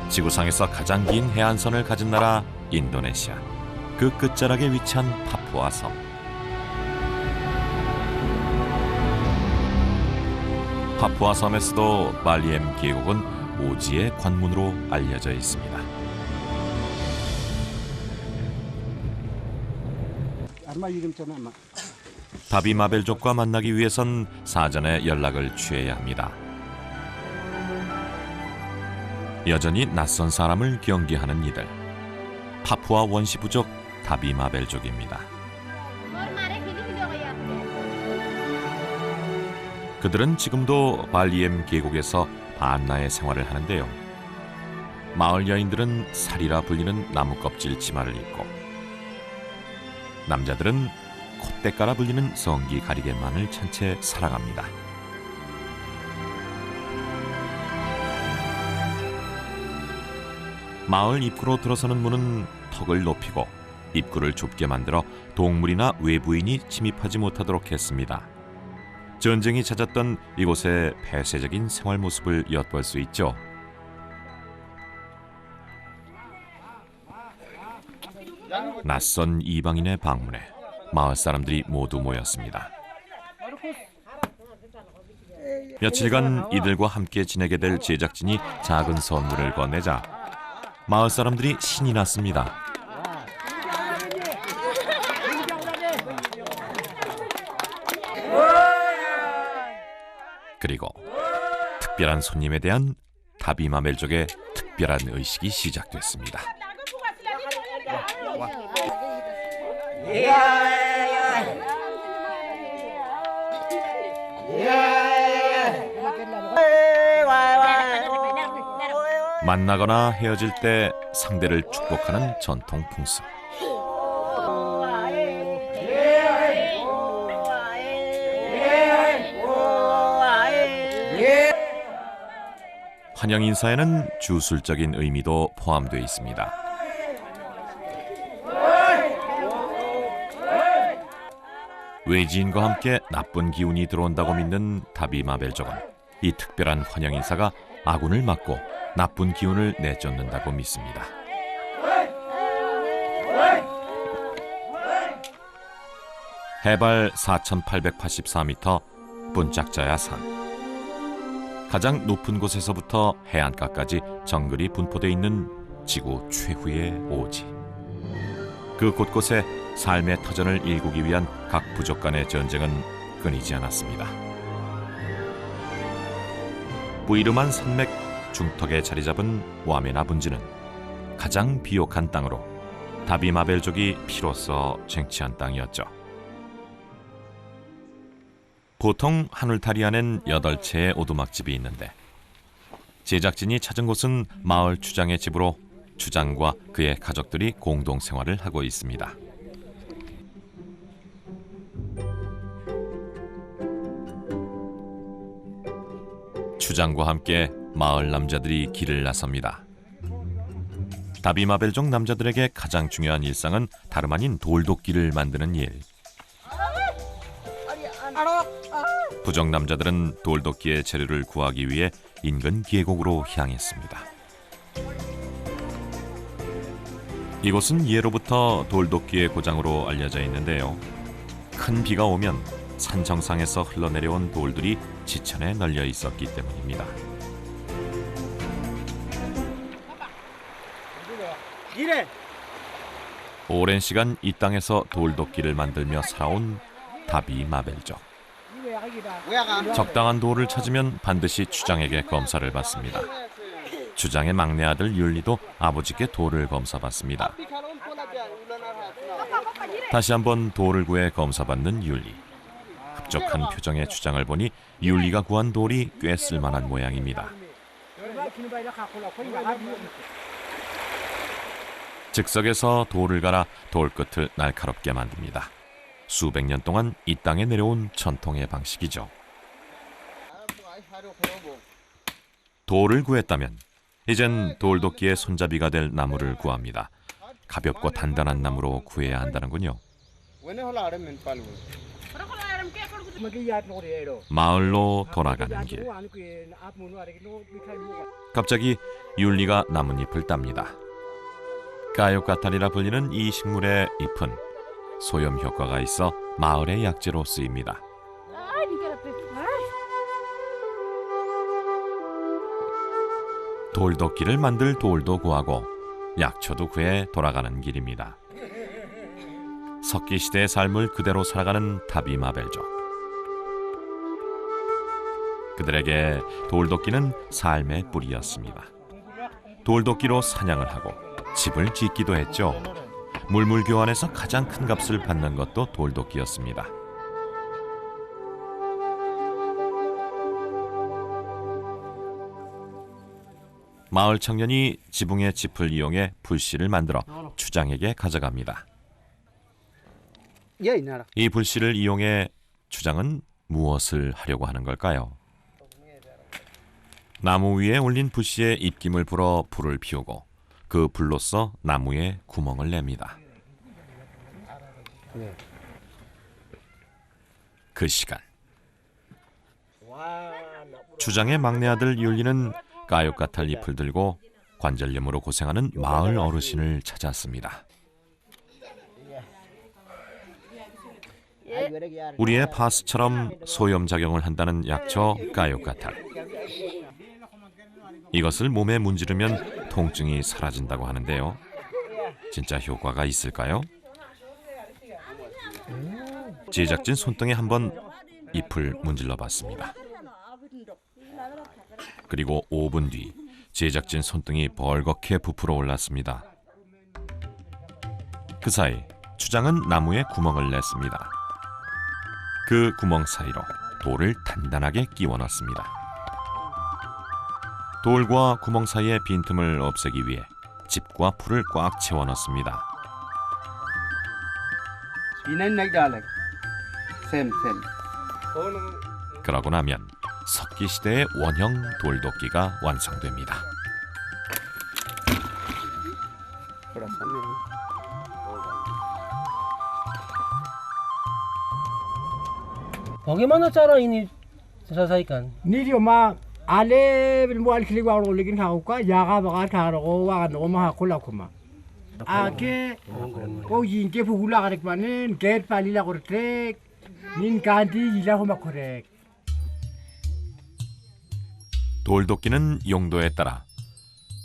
지구상에서 가장 긴 해안선을 가진 나라 인도네시아. 그 끝자락에 위치한 파푸아 섬. 파푸아 섬에서도 말리엠 계곡은 오지의 관문으로 알려져 있습니다. 다비마벨족과 만나기 위해선 사전에 연락을 취해야 합니다. 여전히 낯선 사람을 경계하는 이들. 파푸아 원시 부족 다비마벨족입니다. 그들은 지금도 발리엠 계곡에서 반나의 생활을 하는데요. 마을 여인들은 살이라 불리는 나무 껍질 치마를 입고, 남자들은 콧대가라 불리는 성기 가리개만을 찬 채 살아갑니다. 마을 입구로 들어서는 문은 턱을 높이고 입구를 좁게 만들어 동물이나 외부인이 침입하지 못하도록 했습니다. 전쟁이 잦았던 이곳의 폐쇄적인 생활 모습을 엿볼 수 있죠. 낯선 이방인의 방문에 마을 사람들이 모두 모였습니다. 며칠간 이들과 함께 지내게 될 제작진이 작은 선물을 건네자 마을 사람들이 신이 났습니다. 그리고 특별한 손님에 대한 다비마벨족의 특별한 의식이 시작됐습니다. 만나거나 헤어질 때 상대를 축복하는 전통 풍습. 환영 인사에는 주술적인 의미도 포함되어 있습니다. 외지인과 함께 나쁜 기운이 들어온다고 믿는 다비마벨족은 이 특별한 환영 인사가 아군을 막고 나쁜 기운을 내쫓는다고 믿습니다. 해발 4,884m 분짝자야 산. 가장 높은 곳에서부터 해안가까지 정글이 분포되어 있는 지구 최후의 오지. 그 곳곳에 삶의 터전을 일구기 위한 각 부족 간의 전쟁은 끊이지 않았습니다. 부이름한 산맥 중턱에 자리 잡은 와메나 분지는 가장 비옥한 땅으로 다비마벨족이 피로써 쟁취한 땅이었죠. 보통 한 울타리 안엔 8채의 오두막집이 있는데 제작진이 찾은 곳은 마을 주장의 집으로 주장과 그의 가족들이 공동 생활을 하고 있습니다. 주장과 함께 마을 남자들이 길을 나섭니다. 다비마벨족 남자들에게 가장 중요한 일상은 다름 아닌 돌도끼를 만드는 일. 부족 남자들은 돌도끼의 재료를 구하기 위해 인근 계곡으로 향했습니다. 이곳은 예로부터 돌도끼의 고장으로 알려져 있는데요. 큰 비가 오면 산 정상에서 흘러내려온 돌들이 지천에 널려 있었기 때문입니다. 오랜 시간 이 땅에서 돌도끼를 만들며 살아온 다비마벨족. 적당한 돌을 찾으면 반드시 주장에게 검사를 받습니다. 주장의 막내 아들 율리도 아버지께 돌을 검사받습니다. 다시 한번 돌을 구해 검사받는 율리. 흡족한 표정의 주장을 보니 율리가 구한 돌이 꽤 쓸만한 모양입니다. 즉석에서 돌을 갈아 돌끝을 날카롭게 만듭니다. 수백 년 동안 이 땅에 내려온 전통의 방식이죠. 돌을 구했다면 이젠 돌도끼의 손잡이가 될 나무를 구합니다. 가볍고 단단한 나무로 구해야 한다는군요. 마을로 돌아가는 길. 갑자기 율리가 나뭇잎을 땁니다. 까요까탈이라 불리는 이 식물의 잎은 소염 효과가 있어 마을의 약재로 쓰입니다. 돌도끼를 만들 돌도 구하고 약초도 구해 돌아가는 길입니다. 석기시대의 삶을 그대로 살아가는 타비마벨족. 그들에게 돌도끼는 삶의 뿌리였습니다. 돌도끼로 사냥을 하고 집을 짓기도 했죠. 물물교환에서 가장 큰 값을 받는 것도 돌도끼였습니다. 마을 청년이 지붕의 짚을 이용해 불씨를 만들어 추장에게 가져갑니다. 이 불씨를 이용해 추장은 무엇을 하려고 하는 걸까요? 나무 위에 올린 불씨에 입김을 불어 불을 피우고 그 불로써 나무에 구멍을 냅니다. 그 시간 추장의 막내 아들 율리는 까요까탈 잎을 들고 관절염으로 고생하는 마을 어르신을 찾았습니다. 우리의 파스처럼 소염작용을 한다는 약초 까요까탈. 이것을 몸에 문지르면 통증이 사라진다고 하는데요. 진짜 효과가 있을까요? 제작진 손등에 한번 잎을 문질러 봤습니다. 그리고 5분 뒤 제작진 손등이 벌겋게 부풀어 올랐습니다. 그 사이 추장은 나무에 구멍을 냈습니다. 그 구멍 사이로 돌을 단단하게 끼워 넣습니다. 돌과 구멍 사이의 빈틈을 없애기 위해 집과 풀을 꽉 채워 넣습니다. 그러고 나면 석기시대의 원형 돌도끼가 완성됩니다. Bagaimana cara ini diselesaikan? Ni dia mak ale buat klik awal lagi kau ka jaga bakat kau wakan rumah aku lah kuma. Ake kau jingke pula korek manen get palila korek nin kanti jila kuma korek. 돌도끼는 용도에 따라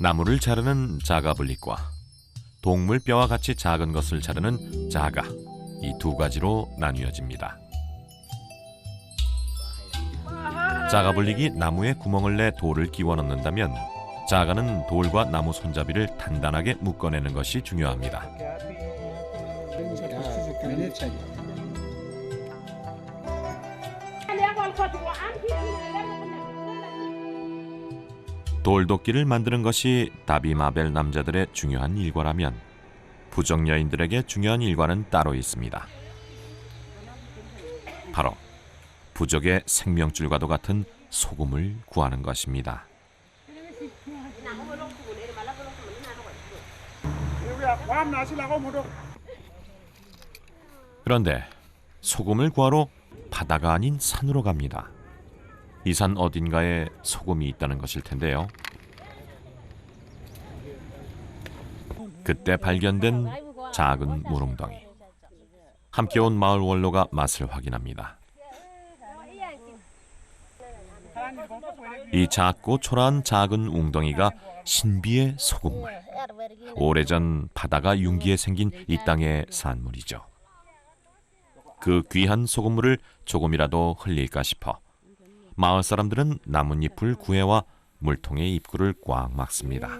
나무를 자르는 자가블릭과 동물 뼈와 같이 작은 것을 자르는 자가, 이 두 가지로 나뉘어집니다. 자가블릭이 나무에 구멍을 내 돌을 끼워 넣는다면 자가는 돌과 나무 손잡이를 단단하게 묶어내는 것이 중요합니다. 돌도끼를 만드는 것이 다비마벨 남자들의 중요한 일과라면 부족 여인들에게 중요한 일과는 따로 있습니다. 바로 부족의 생명줄과도 같은 소금을 구하는 것입니다. 그런데 소금을 구하러 바다가 아닌 산으로 갑니다. 이 산 어딘가에 소금이 있다는 것일 텐데요. 그때 발견된 작은 물웅덩이. 함께 온 마을 원로가 맛을 확인합니다. 이 작고 초라한 작은 웅덩이가 신비의 소금물. 오래전 바다가 융기에 생긴 이 땅의 산물이죠. 그 귀한 소금물을 조금이라도 흘릴까 싶어 마을 사람들은 나뭇잎을 구해와 물통의 입구를 꽉 막습니다.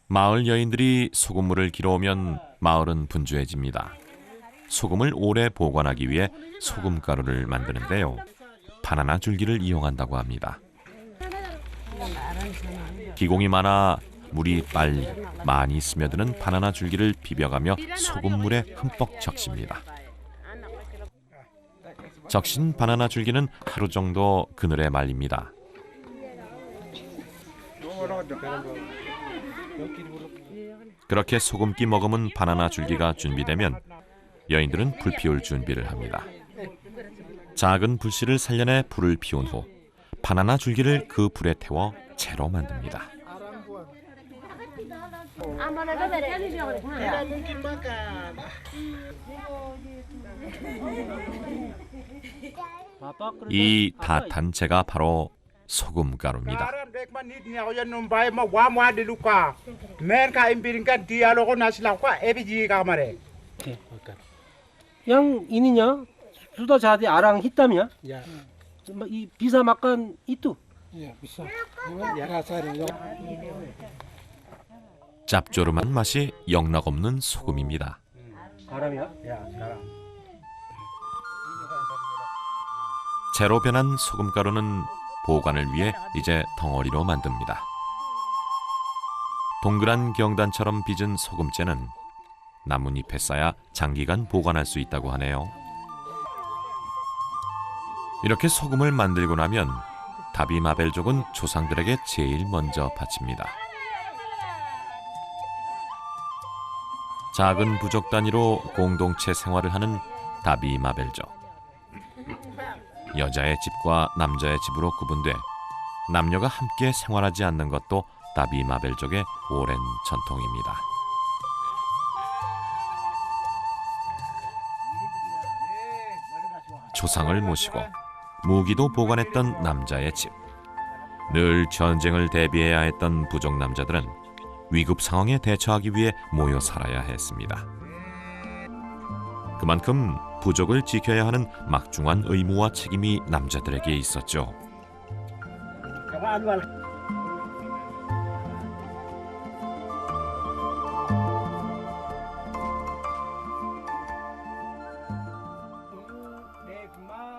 마을 여인들이 소금물을 길어오면 마을은 분주해집니다. 소금을 오래 보관하기 위해 소금가루를 만드는데요. 바나나 줄기를 이용한다고 합니다. 기공이 많아 물이 빨리 많이 스며드는 바나나 줄기를 비벼가며 소금물에 흠뻑 적십니다. 적신 바나나 줄기는 하루 정도 그늘에 말립니다. 그렇게 소금기 머금은 바나나 줄기가 준비되면 여인들은 불 피울 준비를 합니다. 작은 불씨를 살려내 불을 피운 후 바나나 줄기를 그 불에 태워 채로 만듭니다. 이 다탄 채가 바로 소금가루입니다. Yang ininya sudah jadi arang hitamnya. Ya, Bisa makan itu. ya bisa. Memang ya rasanya. 짭조름한 맛이 영락없는 소금입니다. 가람이야? 채로 변한 소금가루는 보관을 위해 이제 덩어리로 만듭니다. 동그란 경단처럼 빚은 소금째는 나뭇잎에 쌓아 장기간 보관할 수 있다고 하네요. 이렇게 소금을 만들고 나면 다비마벨족은 조상들에게 제일 먼저 바칩니다. 작은 부족 단위로 공동체 생활을 하는 다비마벨족. 여자의 집과 남자의 집으로 구분돼 남녀가 함께 생활하지 않는 것도 다비마벨족의 오랜 전통입니다. 조상을 모시고 무기도 보관했던 남자의 집. 늘 전쟁을 대비해야 했던 부족 남자들은 위급 상황에 대처하기 위해 모여 살아야 했습니다. 그만큼 부족을 지켜야 하는 막중한 의무와 책임이 남자들에게 있었죠.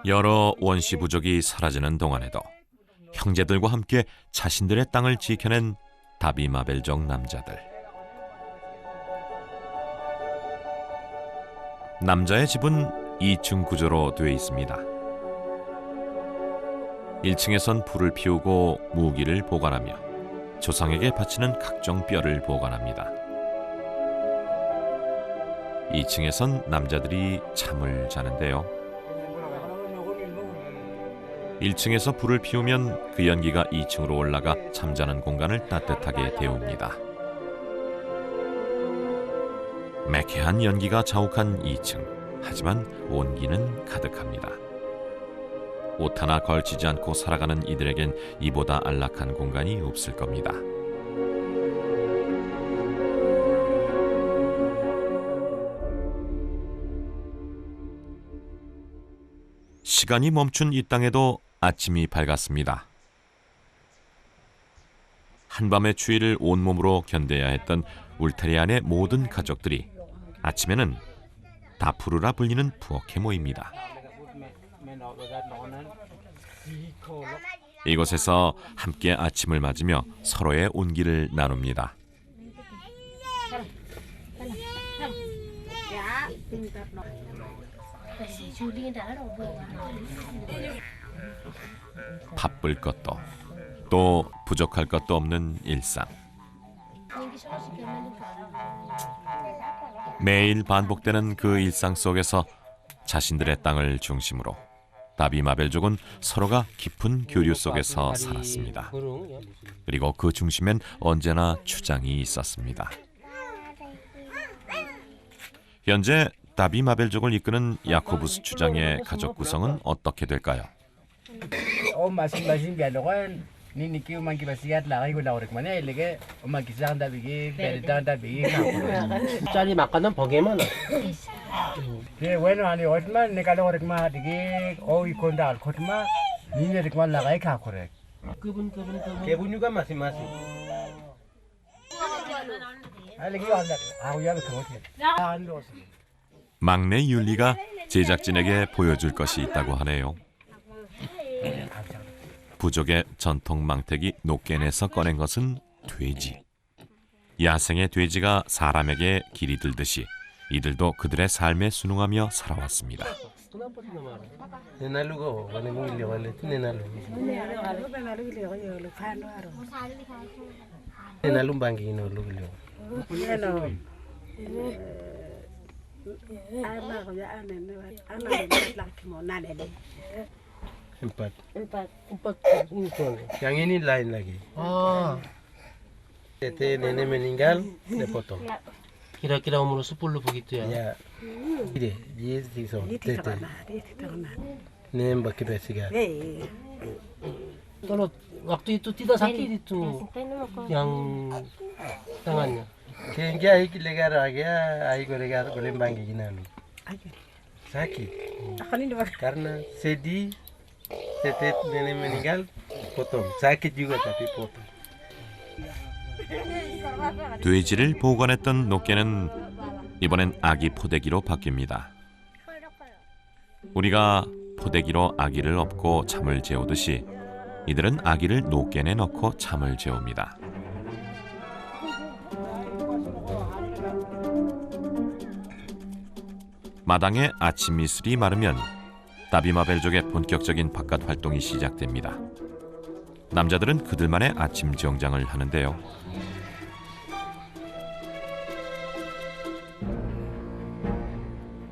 여러 원시 부족이 사라지는 동안에도 형제들과 함께 자신들의 땅을 지켜낸 다비마벨족 남자들. 남자의 집은 2층 구조로 되어 있습니다. 1층에선 불을 피우고 무기를 보관하며 조상에게 바치는 각종 뼈를 보관합니다. 2층에선 남자들이 잠을 자는데요. 1층에서 불을 피우면 그 연기가 2층으로 올라가 잠자는 공간을 따뜻하게 데웁니다. 매캐한 연기가 자욱한 2층. 하지만 온기는 가득합니다. 옷 하나 걸치지 않고 살아가는 이들에겐 이보다 안락한 공간이 없을 겁니다. 시간이 멈춘 이 땅에도 아침이 밝았습니다. 한밤의 추위를 온몸으로 견뎌야 했던 울타리 모든 가족들이 아침에는 다푸르라 불리는 부엌에 모입니다. 이곳에서 함께 아침을 맞으며 서로의 온기를 나눕니다. 바쁠 것도 또 부족할 것도 없는 일상. 매일 반복되는 그 일상 속에서 자신들의 땅을 중심으로 다비마벨족은 서로가 깊은 교류 속에서 살았습니다. 그리고 그 중심엔 언제나 추장이 있었습니다. 현재 다비마벨족을 이끄는 야코부스 추장의 가족 구성은 어떻게 될까요? Niki umang kibasiat la igo la orek mana ilege umang kisang da bigi bedan da bigi 짤이 막가는 버게만. ke bueno ani otman ne kala orek ma dige o ikonda al khotma nine rek ma lagai kha korek 그분. Kebunyuga masing-masing. alegi wala agu ya khote 막내 율리가 제작진에게 보여줄 것이 있다고 하네요. 부족의 전통 망태기 노깨내서 꺼낸 것은 돼지. 야생의 돼지가 사람에게 길이 들듯이 이들도 그들의 삶에 순응하며 살아왔습니다. Nenalugo, wale mungili wale nenalu. Nenalumbangi no lugilo. Empat. Empat ini tuan. Yang ini lain lagi. Ah, Tete nenek meninggal, dipotong. kira-kira umur 10 begitu ya. Ya. Ide, dia so. Tete. Nenek baki besigar. Kalau waktu itu tidak sakit itu yang tangannya. Kenge ai legar a gaya, ai ko legar ko lembangi ginanu. Sakit. Karena sedih. Tete nenek meninggal, potong. Sakit juga tapi potong. 돼지를 보관했던 노개는 이번엔 아기 포대기로 바뀝니다. 우리가 포대기로 아기를 업고 잠을 재우듯이 이들은 아기를 노개에 넣고 잠을 재웁니다. 마당에 아침 이슬이 마르면 다비마벨족의 본격적인 바깥 활동이 시작됩니다. 남자들은 그들만의 아침 정장을 하는데요.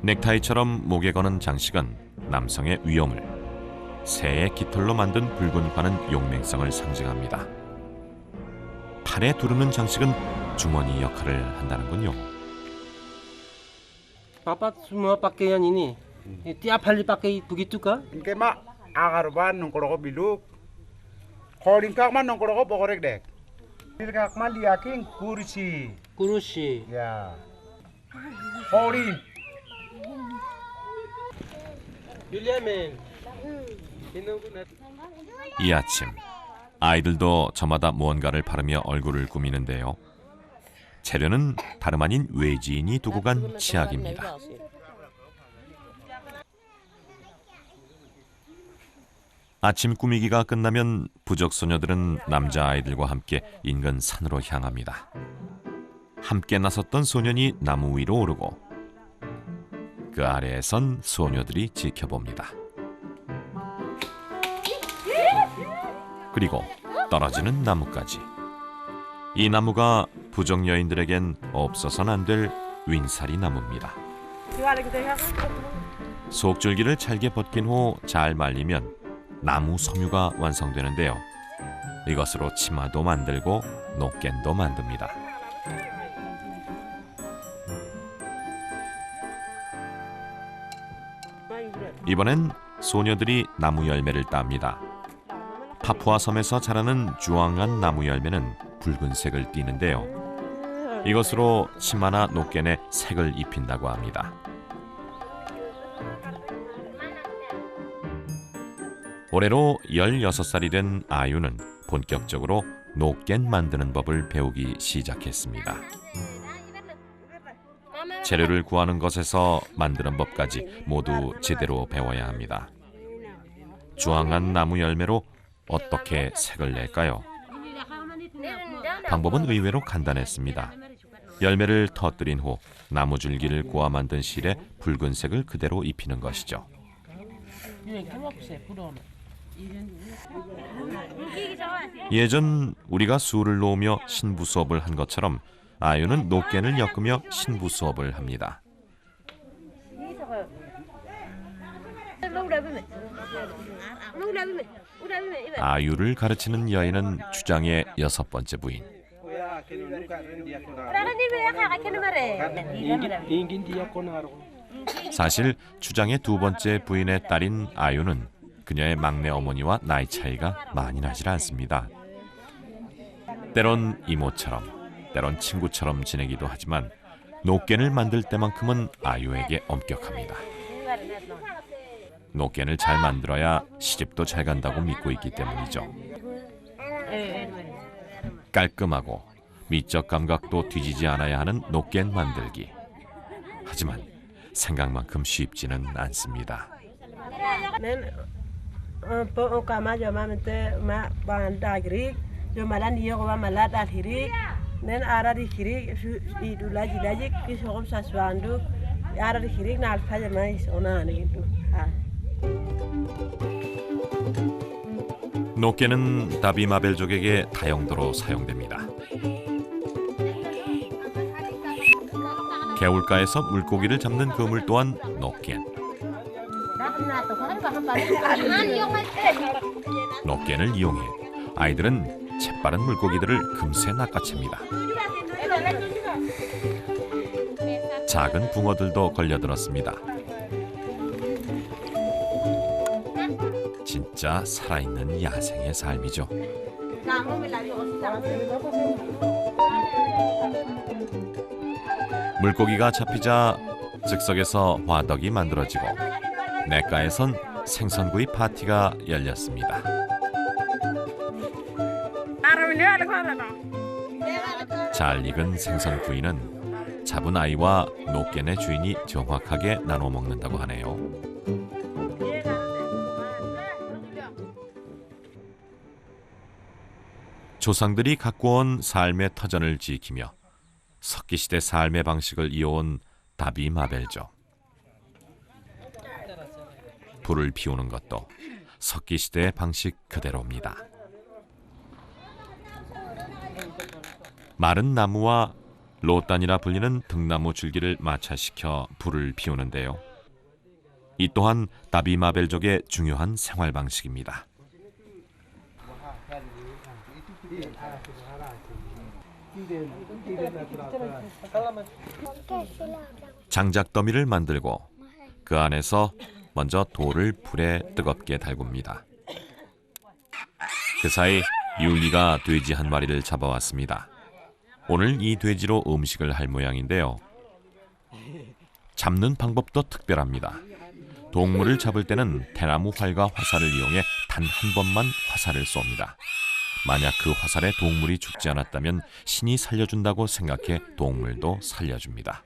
넥타이처럼 목에 거는 장식은 남성의 위엄을, 새의 깃털로 만든 붉은 관은 용맹성을 상징합니다. 팔에 두르는 장식은 주머니 역할을 한다는군요. Papa semua pakaian ini. Tiap hari pakai begitu kah? Inke mak agarban nong koroko biluk. Kolin kak man nong koroko bokorek dek. Bilkak man liaking kursi. Kurusi. Ya. Kolin. Juliamen. 이 아침 아이들도 저마다 무언가를 바르며 얼굴을 꾸미는데요. 재료는 다름 아닌 외지인이 두고 간 치약입니다. 아침 꾸미기가 끝나면 부족 소녀들은 남자아이들과 함께 인근 산으로 향합니다. 함께 나섰던 소년이 나무 위로 오르고 그 아래에선 소녀들이 지켜봅니다. 그리고 떨어지는 나무까지. 이 나무가 부족 여인들에겐 없어서는 안 될 윈사리 나무입니다. 속줄기를 잘게 벗긴 후 잘 말리면 나무 섬유가 완성되는데요. 이것으로 치마도 만들고 노껜도 만듭니다. 이번엔 소녀들이 나무 열매를 땁니다. 파푸아 섬에서 자라는 주황한 나무 열매는 붉은색을 띠는데요. 이것으로 치마나 노껜에 색을 입힌다고 합니다. 올해로 16살이 된 아유는 본격적으로 노껜 만드는 법을 배우기 시작했습니다. 재료를 구하는 것에서 만드는 법까지 모두 제대로 배워야 합니다. 주황한 나무 열매로 어떻게 색을 낼까요? 방법은 의외로 간단했습니다. 열매를 터뜨린 후 나무 줄기를 꼬아 만든 실에 붉은색을 그대로 입히는 것이죠. 예전 우리가 술을 놓으며 신부 수업을 한 것처럼 아유는 노껜을 엮으며 신부 수업을 합니다. 아유를 가르치는 여인은 주장의 6번째 부인. 사실 주장의 2번째 부인의 딸인 아유는 그녀의 막내 어머니와 나이 차이가 많이 나질 않습니다. 때론 이모처럼, 때론 친구처럼 지내기도 하지만 노껜을 만들 때만큼은 아유에게 엄격합니다. 노껜을 잘 만들어야 시집도 잘 간다고 믿고 있기 때문이죠. 깔끔하고 미적 감각도 뒤지지 않아야 하는 노껜 만들기. 하지만 생각만큼 쉽지는 않습니다. 노껜은 다비마벨족에게 다용도로 사용됩니다. 개울가에서 물고기를 잡는 그물 또한 노깬. 노깬을 이용해 아이들은 재빠른 물고기들을 금세 낚아챕니다. 작은 붕어들도 걸려들었습니다. 진짜 살아있는 야생의 삶이죠. 물고기가 잡히자 즉석에서 화덕이 만들어지고 냇가에선 생선구이 파티가 열렸습니다. 잘 익은 생선구이는 잡은 아이와 노깬의 주인이 정확하게 나눠 먹는다고 하네요. 조상들이 갖고 온 삶의 터전을 지키며 석기시대 삶의 방식을 이어온 다비마벨족. 불을 피우는 것도 석기시대의 방식 그대로입니다. 마른 나무와 로단이라 불리는 등나무 줄기를 마찰시켜 불을 피우는데요. 이 또한 다비마벨족의 중요한 생활 방식입니다. 장작더미를 만들고 그 안에서 먼저 돌을 불에 뜨겁게 달굽니다. 그 사이 율리가 돼지 한 마리를 잡아왔습니다. 오늘 이 돼지로 음식을 할 모양인데요. 잡는 방법도 특별합니다. 동물을 잡을 때는 대나무 활과 화살을 이용해 단 한 번만 화살을 쏩니다. 만약 그 화살에 동물이 죽지 않았다면 신이 살려준다고 생각해 동물도 살려줍니다.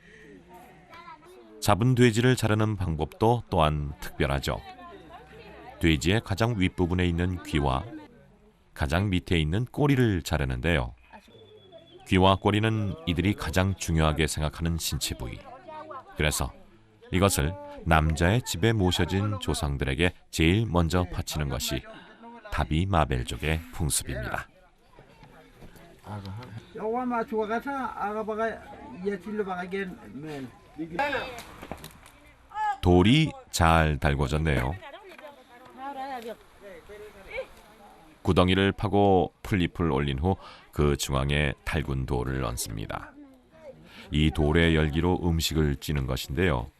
잡은 돼지를 자르는 방법도 또한 특별하죠. 돼지의 가장 윗부분에 있는 귀와 가장 밑에 있는 꼬리를 자르는데요. 귀와 꼬리는 이들이 가장 중요하게 생각하는 신체 부위. 그래서 이것을 남자의 집에 모셔진 조상들에게 제일 먼저 바치는 것이 다비마벨족의 풍습입니다. 돌이 잘 달궈졌네요. 구덩이를 파고 풀잎을 올린 후 그 중앙에 달군 돌을 얹습니다. 이 돌의 열기로 음식을 찌는 것인데요.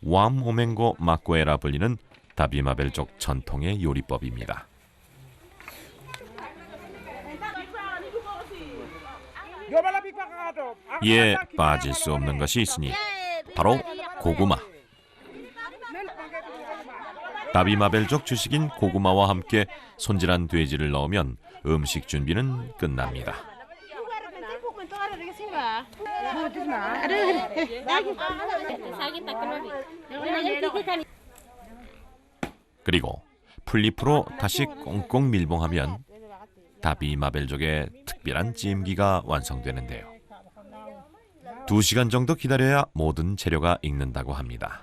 왬 오맹고 마꼬에라 불리는 다비마벨족 전통의 요리법입니다. 이에 빠질 수 없는 것이 있으니 바로 고구마. 다비마벨족 주식인 고구마와 함께 손질한 돼지를 넣으면 음식 준비는 끝납니다. 그리고 풀잎으로 다시 꽁꽁 밀봉하면 다비마벨족의 특별한 찜기가 완성되는데요. 2시간 정도 기다려야 모든 재료가 익는다고 합니다.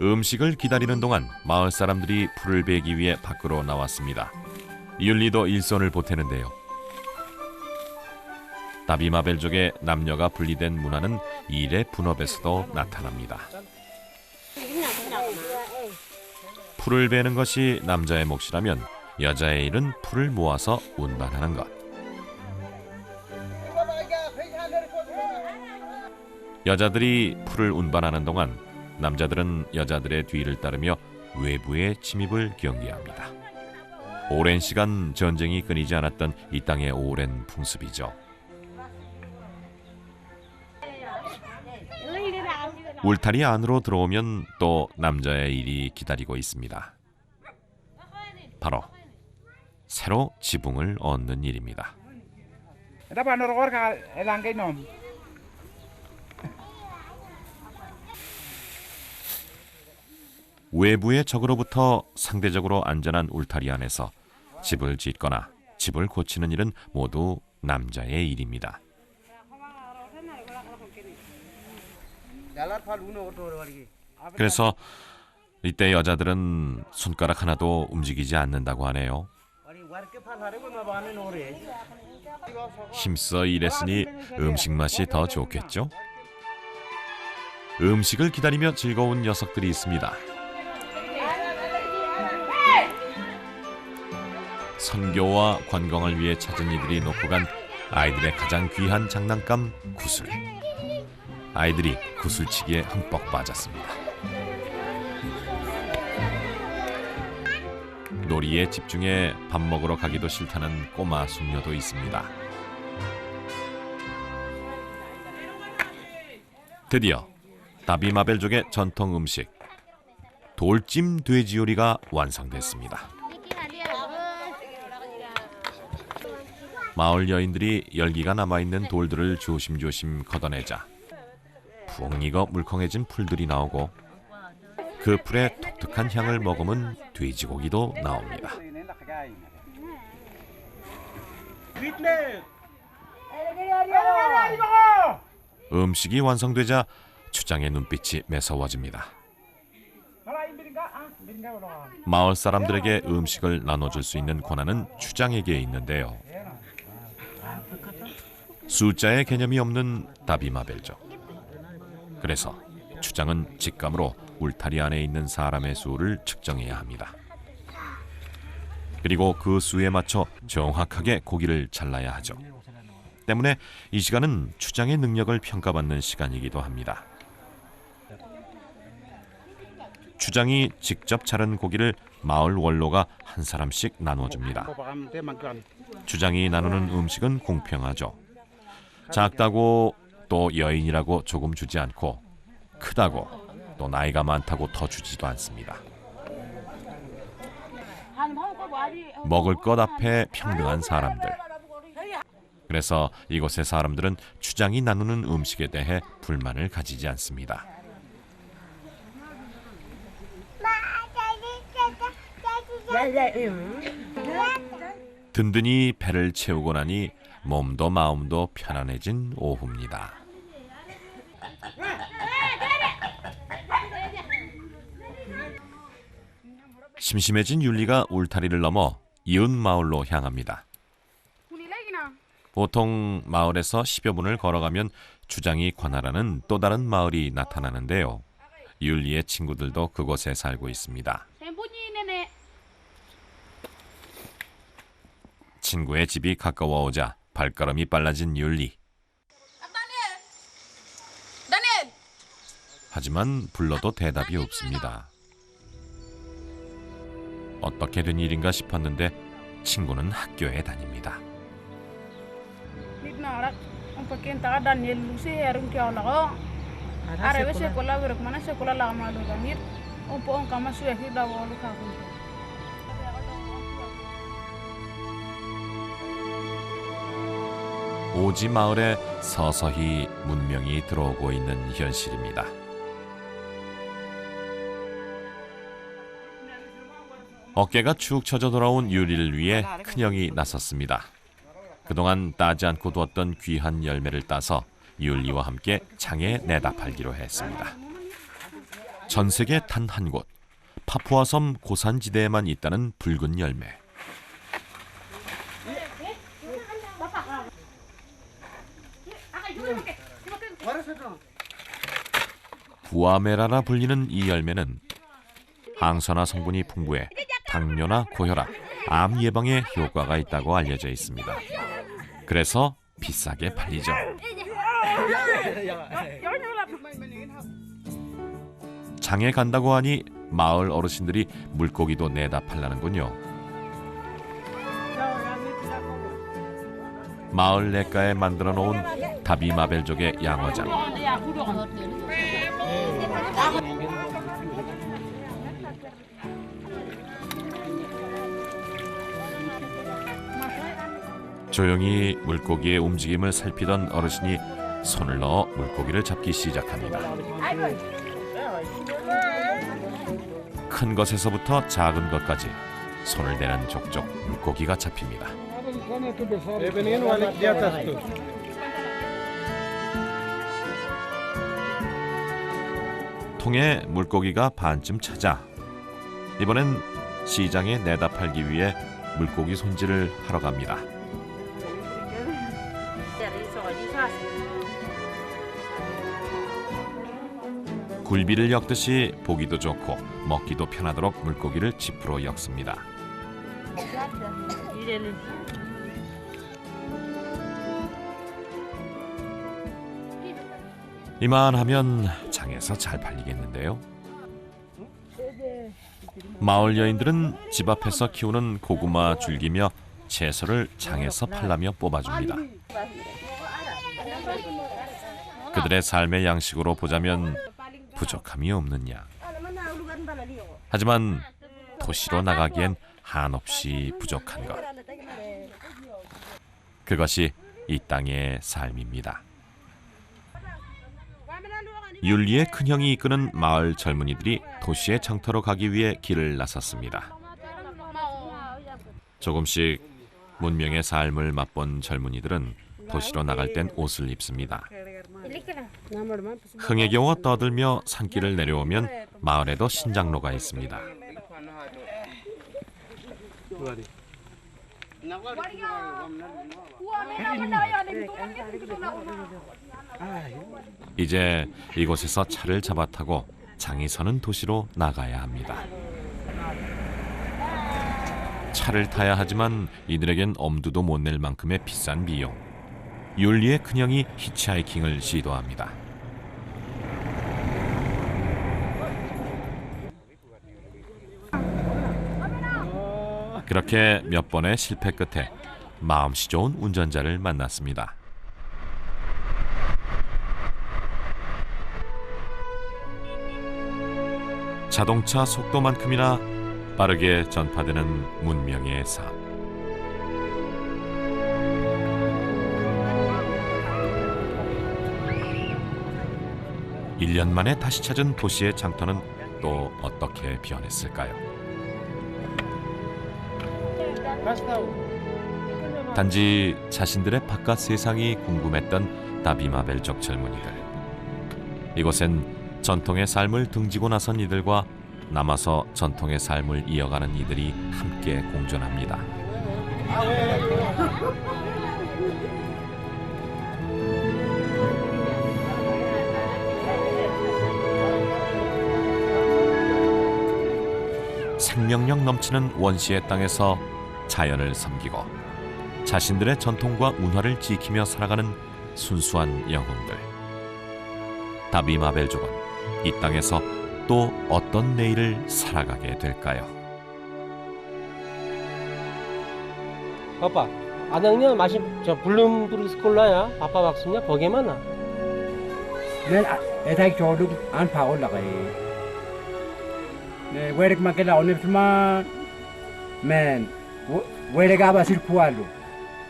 음식을 기다리는 동안 마을 사람들이 풀을 베기 위해 밖으로 나왔습니다. 율리도 일손을 보태는데요. 다비마벨족의 남녀가 분리된 문화는 일의 분업에서도 나타납니다. 풀을 베는 것이 남자의 몫이라면 여자의 일은 풀을 모아서 운반하는 것. 여자들이 풀을 운반하는 동안 남자들은 여자들의 뒤를 따르며 외부의 침입을 경계합니다. 오랜 시간 전쟁이 끊이지 않았던 이 땅의 오랜 풍습이죠. 울타리 안으로 들어오면 또 남자의 일이 기다리고 있습니다. 바로 새로 지붕을 얻는 일입니다. 외부의 적으로부터 상대적으로 안전한 울타리 안에서 집을 짓거나 집을 고치는 일은 모두 남자의 일입니다. 그래서 이때 여자들은 손가락 하나도 움직이지 않는다고 하네요. 힘써 일했으니 음식 맛이 더 좋겠죠? 음식을 기다리며 즐거운 녀석들이 있습니다. 선교와 관광을 위해 찾은 이들이 놓고 간 아이들의 가장 귀한 장난감 구슬. 아이들이 구슬치기에 흠뻑 빠졌습니다. 놀이에 집중해 밥 먹으러 가기도 싫다는 꼬마 숙녀도 있습니다. 드디어 다비마벨족의 전통 음식 돌찜 돼지요리가 완성됐습니다. 마을 여인들이 열기가 남아있는 돌들을 조심조심 걷어내자 푹 익어 물컹해진 풀들이 나오고 그 풀의 독특한 향을 머금은 돼지고기도 나옵니다. 음식이 완성되자 추장의 눈빛이 매서워집니다. 마을 사람들에게 음식을 나눠줄 수 있는 권한은 추장에게 있는데요. 숫자의 개념이 없는 다비마벨족. 그래서 추장은 직감으로 울타리 안에 있는 사람의 수를 측정해야 합니다. 그리고 그 수에 맞춰 정확하게 고기를 잘라야 하죠. 때문에 이 시간은 추장의 능력을 평가받는 시간이기도 합니다. 추장이 직접 자른 고기를 마을 원로가 한 사람씩 나눠줍니다. 추장이 나누는 음식은 공평하죠. 작다고 또 여인이라고 조금 주지 않고 크다고 또 나이가 많다고 더 주지도 않습니다. 먹을 것 앞에 평등한 사람들. 그래서 이곳의 사람들은 추장이 나누는 음식에 대해 불만을 가지지 않습니다. 든든히 배를 채우고 나니 몸도 마음도 편안해진 오후입니다. 심심해진 율리가 울타리를 넘어 이웃 마을로 향합니다. 보통 마을에서 10여 분을 걸어가면 추장이 관할하는 또 다른 마을이 나타나는데요. 율리의 친구들도 그곳에 살고 있습니다. 친구의 집이 가까워오자 발걸음이 빨라진 율리. 하지만 불러도 대답이 없습니다. 어떻게 된 일인가 싶었는데 친구는 학교에 다닙니다. 오지 마을에 서서히 문명이 들어오고 있는 현실입니다. 어깨가 축 처져 돌아온 유리를 위해 큰형이 나섰습니다. 그동안 따지 않고 두었던 귀한 열매를 따서 율리와 함께 장에 내다 팔기로 했습니다. 전 세계 단 한 곳, 파푸아섬 고산지대에만 있다는 붉은 열매. 구아메라라 불리는 이 열매는 항산화 성분이 풍부해 당뇨나 고혈압, 암 예방에 효과가 있다고 알려져 있습니다. 그래서 비싸게 팔리죠. 장에 간다고 하니 마을 어르신들이 물고기도 내다 팔라는군요. 마을 냇가에 만들어 놓은 다비마벨족의 양어장. 조용히 물고기의 움직임을 살피던 어르신이 손을 넣어 물고기를 잡기 시작합니다. 큰 것에서부터 작은 것까지 손을 대는 족족 물고기가 잡힙니다. 통에 물고기가 반쯤 차자 이번엔 시장에 내다 팔기 위해 물고기 손질을 하러 갑니다. 굴비를 엮듯이 보기도 좋고 먹기도 편하도록 물고기를 지프로 엮습니다. 이만하면 장에서 잘 팔리겠는데요. 마을 여인들은 집 앞에서 키우는 고구마 줄기며 채소를 장에서 팔라며 뽑아줍니다. 그들의 삶의 양식으로 보자면 부족함이 없는 양. 하지만 도시로 나가기엔 한없이 부족한 것. 그것이 이 땅의 삶입니다. 율리의 큰형이 이끄는 마을 젊은이들이 도시의 장터로 가기 위해 길을 나섰습니다. 조금씩 문명의 삶을 맛본 젊은이들은 도시로 나갈 땐 옷을 입습니다. 흥에 겨워 떠들며 산길을 내려오면 마을에도 신장로가 있습니다. 이제 이곳에서 차를 잡아 타고 장이 서는 도시로 나가야 합니다. 차를 타야 하지만 이들에겐 엄두도 못 낼 만큼의 비싼 비용. 율리의 큰형이 히치하이킹을 시도합니다. 그렇게 몇 번의 실패 끝에 마음씨 좋은 운전자를 만났습니다. 자동차 속도만큼이나 빠르게 전파되는 문명의 삶. 1년 만에 다시 찾은 도시의 장터는 또 어떻게 변했을까요? 단지 자신들의 바깥 세상이 궁금했던 다비마벨족 젊은이들. 이곳엔 전통의 삶을 등지고 나선 이들과 남아서 전통의 삶을 이어가는 이들이 함께 공존합니다. 생명력 넘치는 원시의 땅에서 자연을 섬기고 자신들의 전통과 문화를 지키며 살아가는 순수한 영혼들. 다비마벨족은 이 땅에서 또 어떤 내일을 살아가게 될까요? Papa, anaknya masih belum pergi sekolah ya? Papa maksudnya bagaimana? nen etak choduk an paul lagay ne werek makela onefma men werek aba sirkualo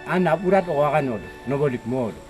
an apurat o aganol no bolik molo